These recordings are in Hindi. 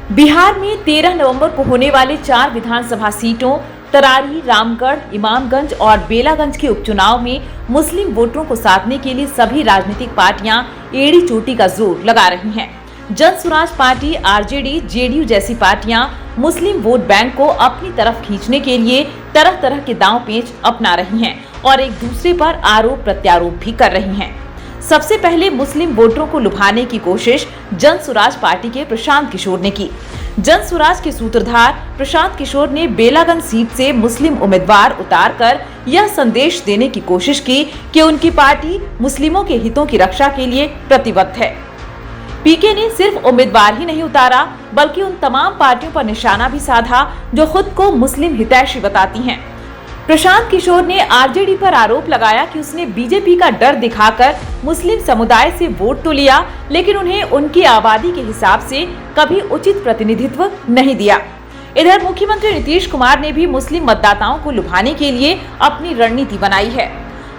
बिहार में 13 नवंबर को होने वाले 4 विधानसभा सीटों तरारी, रामगढ़, इमामगंज और बेलागंज के उपचुनाव में मुस्लिम वोटरों को साधने के लिए सभी राजनीतिक पार्टियां एड़ी चोटी का जोर लगा रही हैं। जन स्वराज पार्टी, आरजेडी, जेडीयू जैसी पार्टियां मुस्लिम वोट बैंक को अपनी तरफ खींचने के लिए तरह तरह के दांव पेच अपना रही हैं और एक दूसरे पर आरोप प्रत्यारोप भी कर रही हैं। सबसे पहले मुस्लिम वोटरों को लुभाने की कोशिश जन स्वराज पार्टी के प्रशांत किशोर ने की। जन स्वराज के सूत्रधार प्रशांत किशोर ने बेलागंज सीट से मुस्लिम उम्मीदवार उतारकर यह संदेश देने की कोशिश की कि उनकी पार्टी मुस्लिमों के हितों की रक्षा के लिए प्रतिबद्ध है। पीके ने सिर्फ उम्मीदवार ही नहीं उतारा बल्कि उन तमाम पार्टियों पर निशाना भी साधा जो खुद को मुस्लिम हितैषी बताती हैं। प्रशांत किशोर ने आरजेडी पर आरोप लगाया कि उसने बीजेपी का डर दिखाकर मुस्लिम समुदाय से वोट तो लिया, लेकिन उन्हें उनकी आबादी के हिसाब से कभी उचित प्रतिनिधित्व नहीं दिया। इधर मुख्यमंत्री नीतीश कुमार ने भी मुस्लिम मतदाताओं को लुभाने के लिए अपनी रणनीति बनाई है।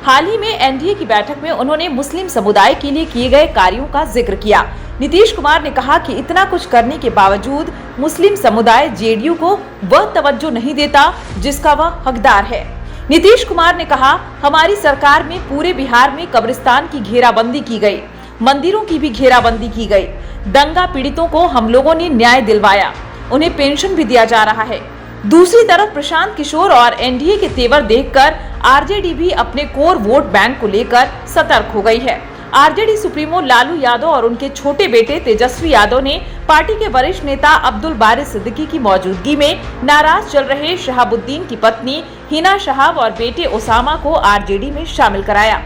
हाल ही में एनडीए की बैठक में उन्होंने मुस्लिम समुदाय के लिए किए गए कार्यों का जिक्र किया। नीतीश कुमार ने कहा कि इतना कुछ करने के बावजूद मुस्लिम समुदाय जेडीयू को वह तवज्जो नहीं देता जिसका वह हकदार है। नीतीश कुमार ने कहा, हमारी सरकार में पूरे बिहार में कब्रिस्तान की घेराबंदी की गई, मंदिरों की भी घेराबंदी की गई। दंगा पीड़ितों को हम लोगों ने न्याय दिलवाया, उन्हें पेंशन भी दिया जा रहा है। दूसरी तरफ प्रशांत किशोर और एनडीए के तेवर देखकर आरजेडी भी अपने कोर वोट बैंक को लेकर सतर्क हो गई है। आरजेडी सुप्रीमो लालू यादव और उनके छोटे बेटे तेजस्वी यादव ने पार्टी के वरिष्ठ नेता अब्दुल बारी सिद्दीकी की मौजूदगी में नाराज चल रहे शहाबुद्दीन की पत्नी हिना शहाब और बेटे ओसामा को आरजेडी में शामिल कराया।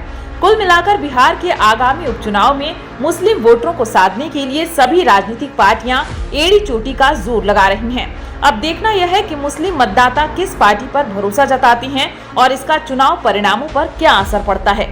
कुल मिलाकर बिहार के आगामी उपचुनाव में मुस्लिम वोटरों को साधने के लिए सभी राजनीतिक पार्टियां एड़ी चोटी का जोर लगा रही हैं। अब देखना यह है कि मुस्लिम मतदाता किस पार्टी पर भरोसा जताती हैं और इसका चुनाव परिणामों पर क्या असर पड़ता है।